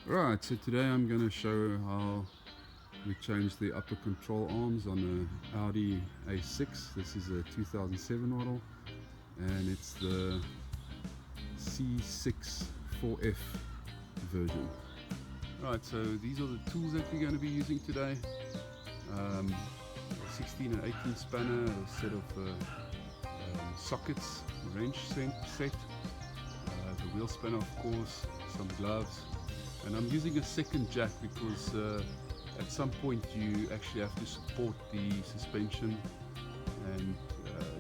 Right, so today I'm going to show how we change the upper control arms on the Audi A6. This is a 2007 model and it's the C6 4F version. Right, so these are the tools that we're going to be using today. A 16 and 18 spanner, a set of sockets, a wrench set, the wheel spanner of course, some gloves. And I'm using a second jack because at some point you actually have to support the suspension, and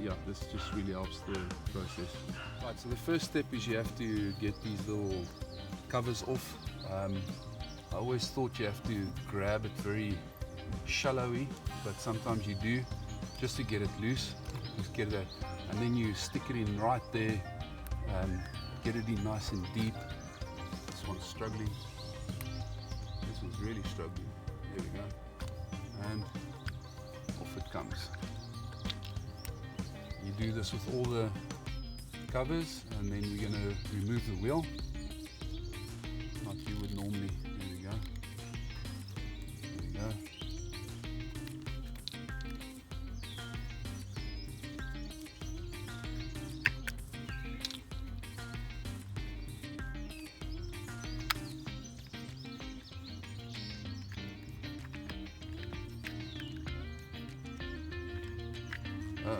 yeah, this just really helps the process. Right, so the first step is you have to get these little covers off. I always thought you have to grab it very shallowy, but sometimes you do, just to get it loose. Just get it out, and then you stick it in right there, get it in nice and deep. This one's struggling. This one's really struggling. There we go. And off it comes. You do this with all the covers, and then you're going to remove the wheel like you would normally. There we go. There we go.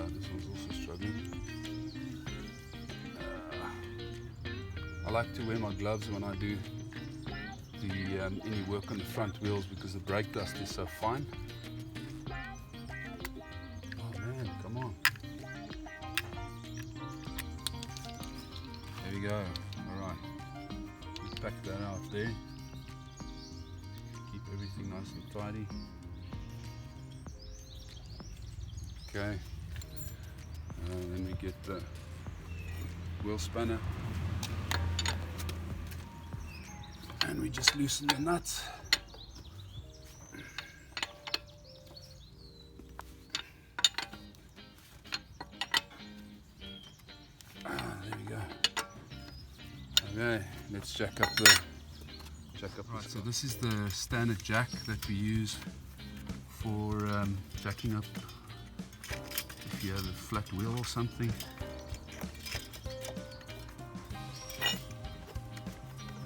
This one's also struggling. I like to wear my gloves when I do any work on the front wheels because the brake dust is so fine. Oh man, come on. There we go. Alright. Just pack that out there. Keep everything nice and tidy. Okay. Then we get the wheel spanner and we just loosen the nuts. There we go. Okay, let's jack up the right, so this is the standard jack that we use for jacking up if you have a flat wheel or something.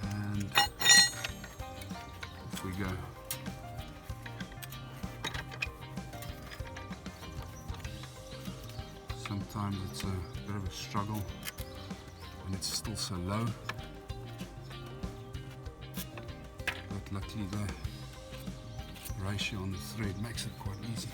And off we go. Sometimes it's a bit of a struggle and it's still so low, but luckily the ratio on the thread makes it quite easy.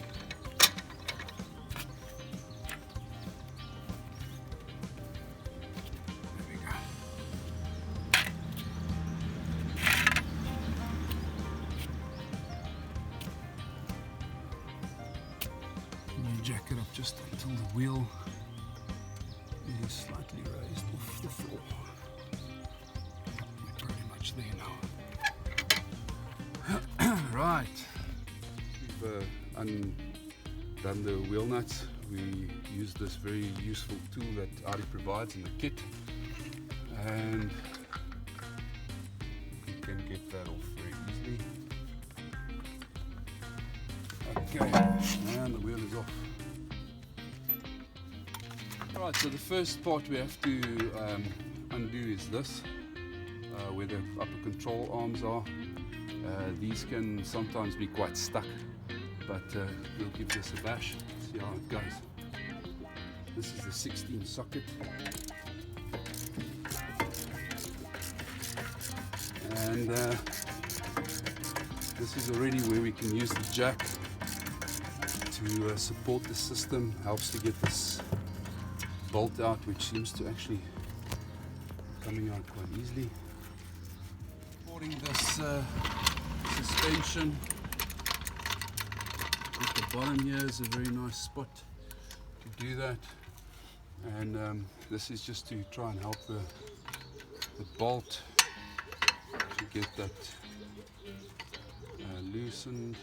Jack it up just until the wheel is slightly raised off the floor. We're pretty much there now. Right, we've undone the wheel nuts. We use this very useful tool that Audi provides in the kit, and you can get that off very easily. Okay, and the wheel is off. Right, so the first part we have to undo is this, where the upper control arms are. These can sometimes be quite stuck, but we'll give this a bash, see how it goes. This is the 16 socket. And this is already where we can use the jack to support the system. Helps to get this bolt out, which seems to actually be coming out quite easily. Supporting this suspension at the bottom here is a very nice spot to do that, and this is just to try and help the bolt to get that loosened.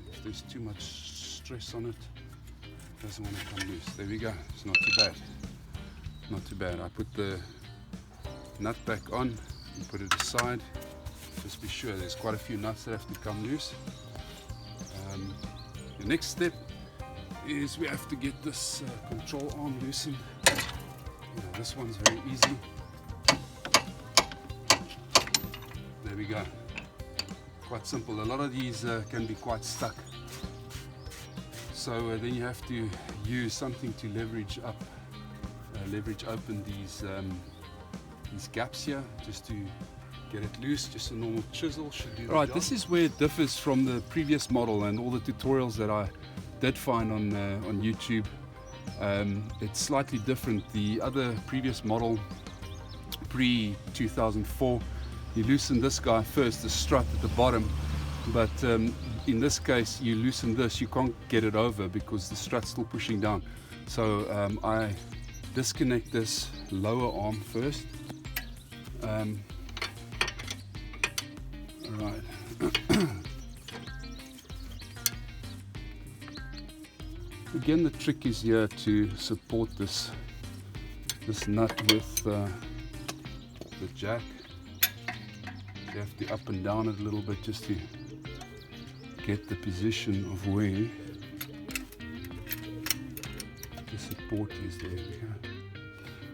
If there's too much stress on it, doesn't want to come loose. There we go. It's not too bad. Not too bad. I put the nut back on and put it aside. Just be sure there's quite a few nuts that have to come loose. The next step is we have to get this control arm loosened. This one's very easy. There we go. Quite simple. A lot of these can be quite stuck. So then you have to use something to leverage open these gaps here, just to get it loose. Just a normal chisel should do the job. This is where it differs from the previous model and all the tutorials that I did find on YouTube. It's slightly different. The other previous model, pre-2004, you loosen this guy first, the strut at the bottom, but in this case you loosen this, you can't get it over because the strut's still pushing down. So I disconnect this lower arm first. Right. Again, the trick is here to support this nut with the jack. You have to up and down it a little bit just to get the position of where the support is. There we go.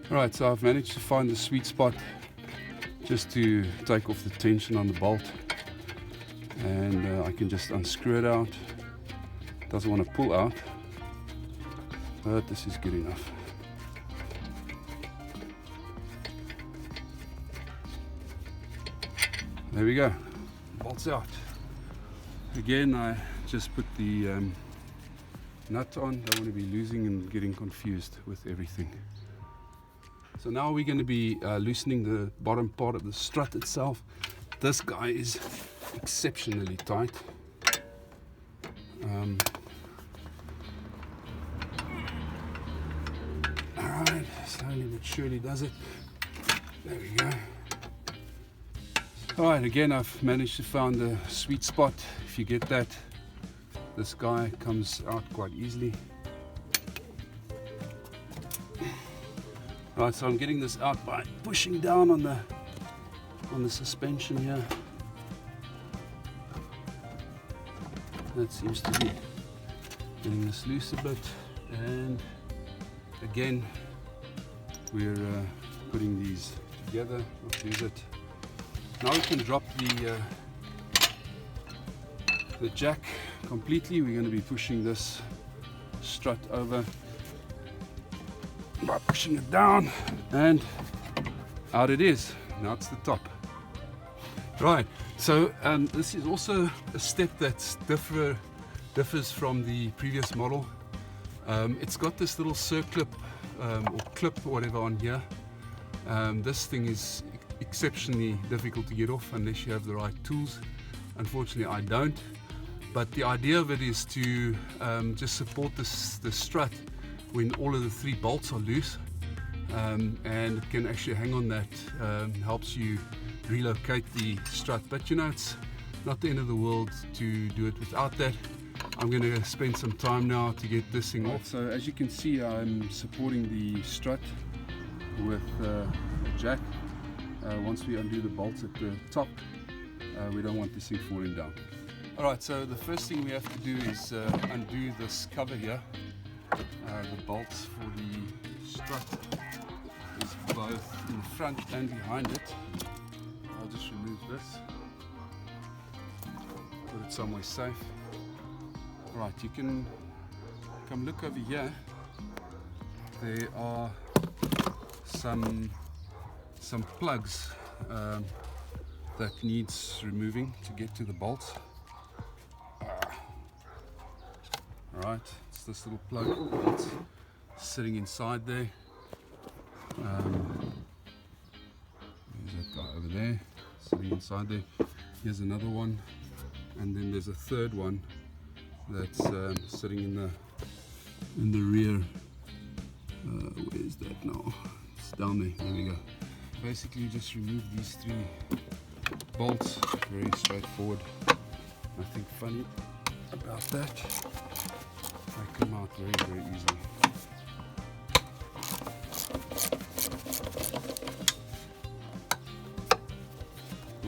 Alright, so I've managed to find the sweet spot just to take off the tension on the bolt, and I can just unscrew it out. Doesn't want to pull out, but this is good enough. There we go, bolts out. Again, I just put the nut on. Don't want to be losing and getting confused with everything. So now we're going to be loosening the bottom part of the strut itself. This guy is exceptionally tight. Alright, slowly but surely does it. There we go. Alright, again I've managed to find the sweet spot. If you get that, this guy comes out quite easily. Right, so I'm getting this out by pushing down on the suspension here. That seems to be getting this loose a bit, and again we're putting these together. Not lose it. Now we can drop the jack completely. We're going to be pushing this strut over by pushing it down, and out it is. Now it's the top. Right, so this is also a step that differs from the previous model. It's got this little circlip or clip or whatever on here. This thing is exceptionally difficult to get off unless you have the right tools. Unfortunately I don't, but the idea of it is to just support the strut when all of the three bolts are loose, and it can actually hang on that. Helps you relocate the strut, but you know, it's not the end of the world to do it without that. I'm going to spend some time now to get this thing off. So as you can see, I'm supporting the strut with a jack. Once we undo the bolts at the top, we don't want this thing falling down. Alright, so the first thing we have to do is undo this cover here. The bolts for the strut is both in front and behind it. I'll just remove this, put it somewhere safe. Right, you can come look over here. There are some plugs that needs removing to get to the bolts. Alright, it's this little plug that's sitting inside there. There's that guy over there sitting inside there. Here's another one, and then there's a third one that's sitting in the rear. Where's that now? It's down there. There we go. Basically, you just remove these three bolts. Very straightforward. Nothing funny about that. They come out very, very easily.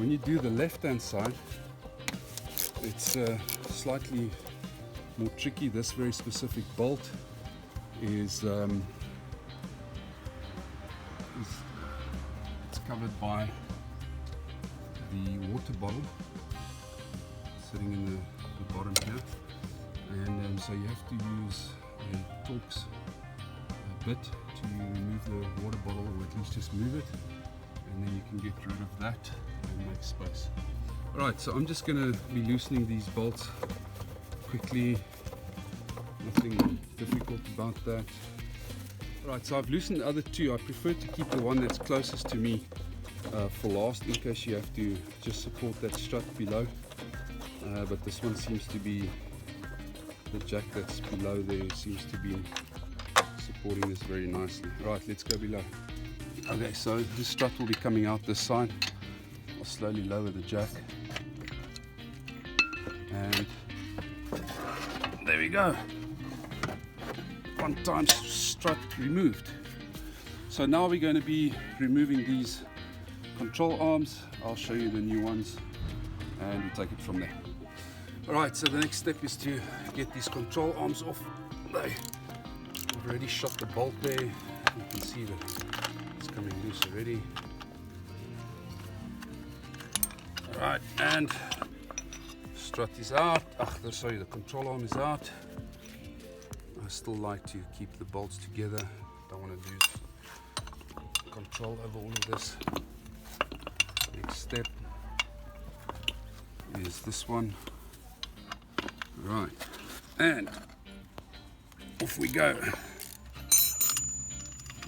When you do the left hand side, it's slightly more tricky. This very specific bolt is it's covered by the water bottle sitting in the bottom here, and so you have to use a Torx bit to remove the water bottle, or at least just move it, and then you can get rid of that and make space. Alright, so I'm just going to be loosening these bolts quickly, nothing difficult about that. Right, so I've loosened the other two. I prefer to keep the one that's closest to me for last, in case you have to just support that strut below. But this one seems to be, the jack that's below there seems to be supporting this very nicely. Right, let's go below. Okay, so this strut will be coming out this side. I'll slowly lower the jack. And there we go. One time strut removed. So now we're going to be removing these control arms. I'll show you the new ones and we'll take it from there. Alright, so the next step is to get these control arms off. I've already shot the bolt there. You can see that it's coming loose already. Alright, and strut is out. Sorry, the control arm is out. I still like to keep the bolts together. Don't want to lose control over all of this. Next step is this one. Right, and off we go.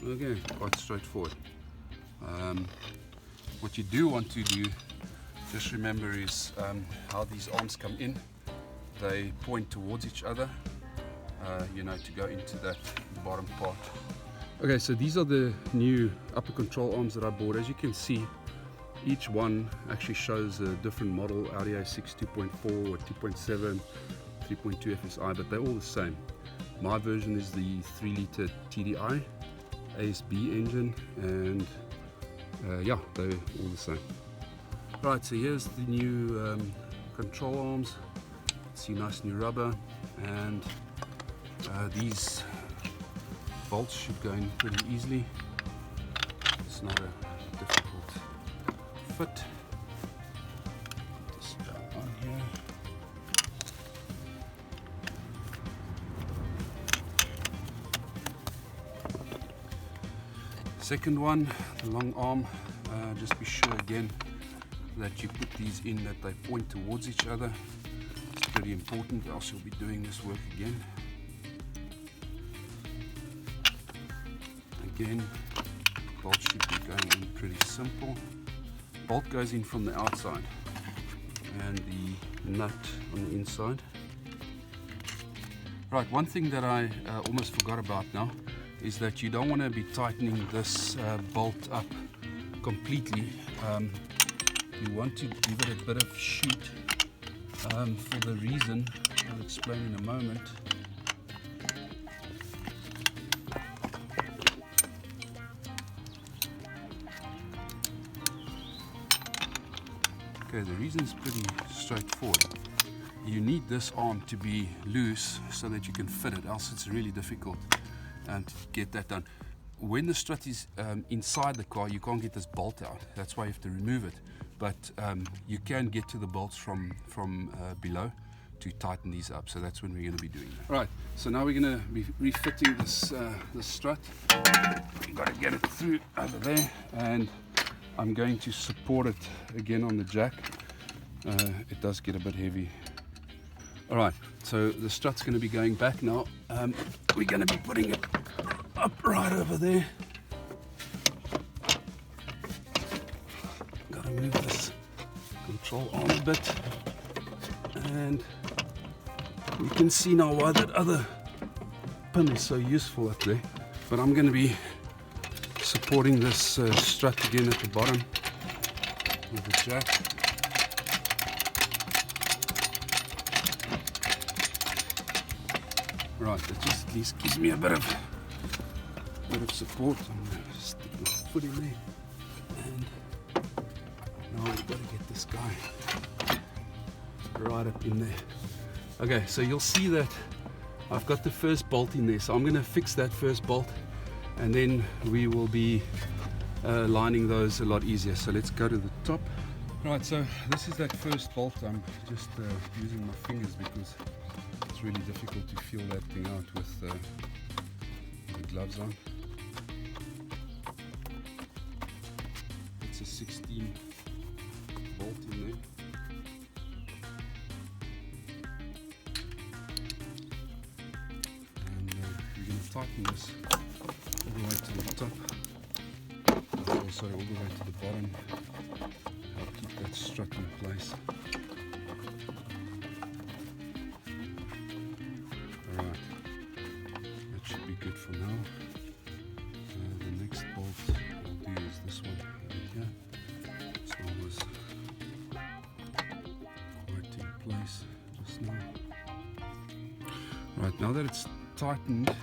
Okay, quite straightforward. What you do want to do, just remember, is how these arms come in. They point towards each other, you know, to go into that bottom part. Okay, so these are the new upper control arms that I bought. As you can see, each one actually shows a different model, Audi A6 2.4 or 2.7, 3.2 FSI, but they're all the same. My version is the 3-liter TDI ASB engine, and yeah, they're all the same. Right, so here's the new control arms. See, nice new rubber, and these bolts should go in pretty easily. It's not a difficult fit. Put this on here. Second one, the long arm. Just be sure again that you put these in, that they point towards each other. It's pretty important, else you'll be doing this work again. Again, bolt should be going in pretty simple. Bolt goes in from the outside and the nut on the inside. Right, one thing that I almost forgot about now is that you don't want to be tightening this bolt up completely. You want to give it a bit of shoot for the reason I'll explain in a moment. Okay, the reason is pretty straightforward. You need this arm to be loose so that you can fit it, else it's really difficult to get that done. When the strut is inside the car, you can't get this bolt out. That's why you have to remove it. But you can get to the bolts from below to tighten these up. So that's when we're going to be doing that. Right. So now we're going to be refitting this strut. You've got to get it through over there, and I'm going to support it again on the jack. It does get a bit heavy. All right. So the strut's going to be going back now. We're going to be putting it up right over there. Got to move this control arm a bit, and you can see now why that other pin is so useful up there. But I'm going to be supporting this strut again at the bottom with the jack. Right, that just at least gives me a bit of support. I'm going to stick my foot in there, and now now we've got to get this guy right up in there. Okay, so you'll see that I've got the first bolt in there, so I'm going to fix that first bolt, and then we will be lining those a lot easier. So let's go to the top. Right, so this is that first bolt. I'm just using my fingers because it's really difficult to feel that thing out with the gloves on. It's a 16 bolt in there. And we're going to tighten this all the way to the top. Oh, sorry, all the way to the bottom. Help keep that strut in place. Alright, that should be good for now. The next bolt we'll do is this one over here. This one was quite in place just now. Right, now that it's tightened,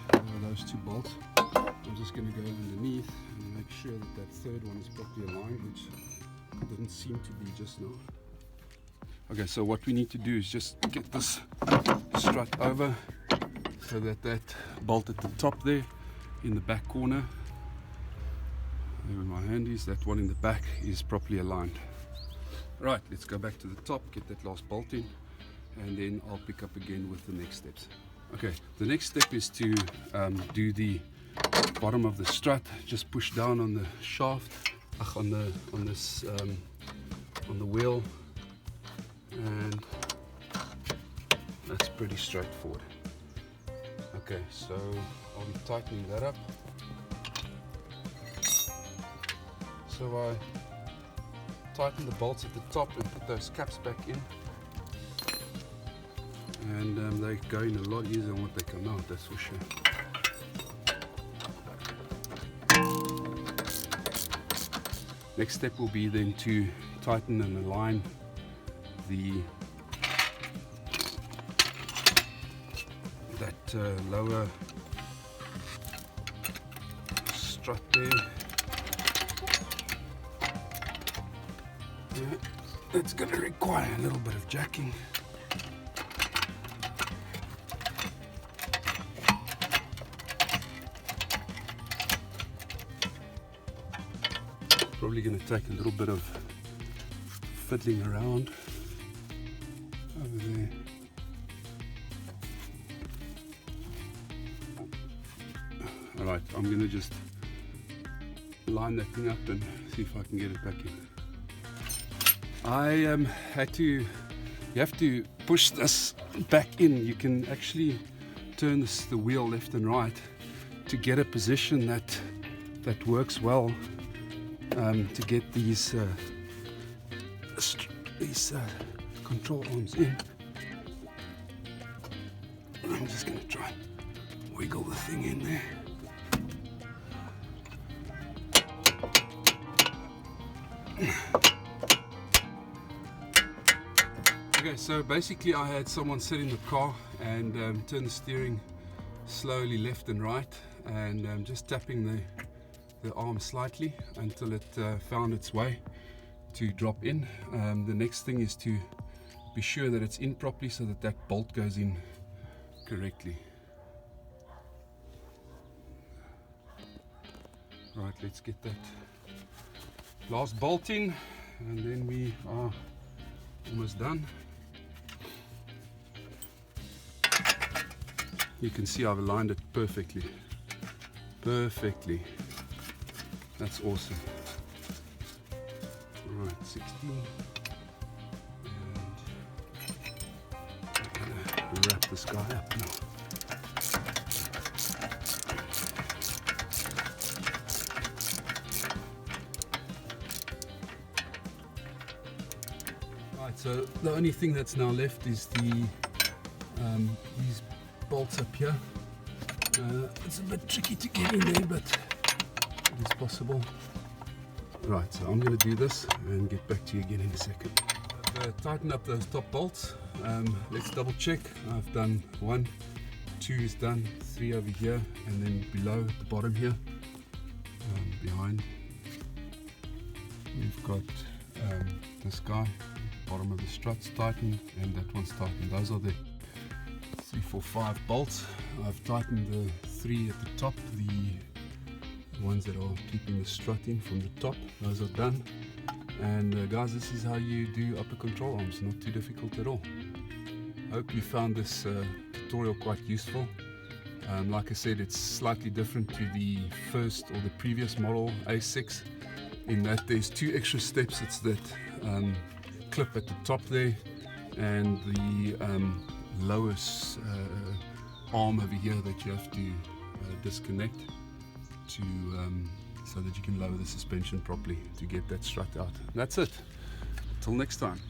those two bolts, I'm just going to go underneath and make sure that that third one is properly aligned, which didn't seem to be just now. Okay, so what we need to do is just get this strut over so that that bolt at the top there in the back corner, there where my hand is, that one in the back is properly aligned. Right, let's go back to the top, get that last bolt in, and then I'll pick up again with the next steps. Okay, the next step is to do the bottom of the strut. Just push down on the shaft, on the wheel, and that's pretty straightforward. Okay, so I'll be tightening that up. So I tighten the bolts at the top and put those caps back in, and they go in a lot easier than what they come out, that's for sure. Next step will be then to tighten and align that lower strut there. Yeah, it's going to require a little bit of jacking. Probably going to take a little bit of fiddling around over there. Alright, I'm going to just line that thing up and see if I can get it back in. I you have to push this back in. You can actually turn the wheel left and right to get a position that works well. To get these control arms in. I'm just going to try and wiggle the thing in there. Okay, so basically I had someone sit in the car and turn the steering slowly left and right, and just tapping the arm slightly until it found its way to drop in. The next thing is to be sure that it's in properly so that that bolt goes in correctly. Right, let's get that last bolt in, and then we are almost done. You can see I've aligned it perfectly. That's awesome. Alright, 16. And I'm gonna wrap this guy up now. Right, so the only thing that's now left is these bolts up here. It's a bit tricky to get in there, but it is possible. Right, so I'm going to do this and get back to you again in a second. Tighten up those top bolts. Let's double check. I've done 1, 2 is done, 3 over here, and then below at the bottom here, behind, we've got this guy, bottom of the strut's tightened and that one's tightened. Those are the 3, 4, 5 bolts. I've tightened the 3 at the top, the ones that are keeping the strut in from the top. Those are done. And guys, this is how you do upper control arms, not too difficult at all. Hope you found this tutorial quite useful. Like I said, it's slightly different to the first or the previous model A6 in that there's 2 extra steps. It's that clip at the top there and the lowest arm over here that you have to disconnect to so that you can lower the suspension properly to get that strut out. That's it. Till next time.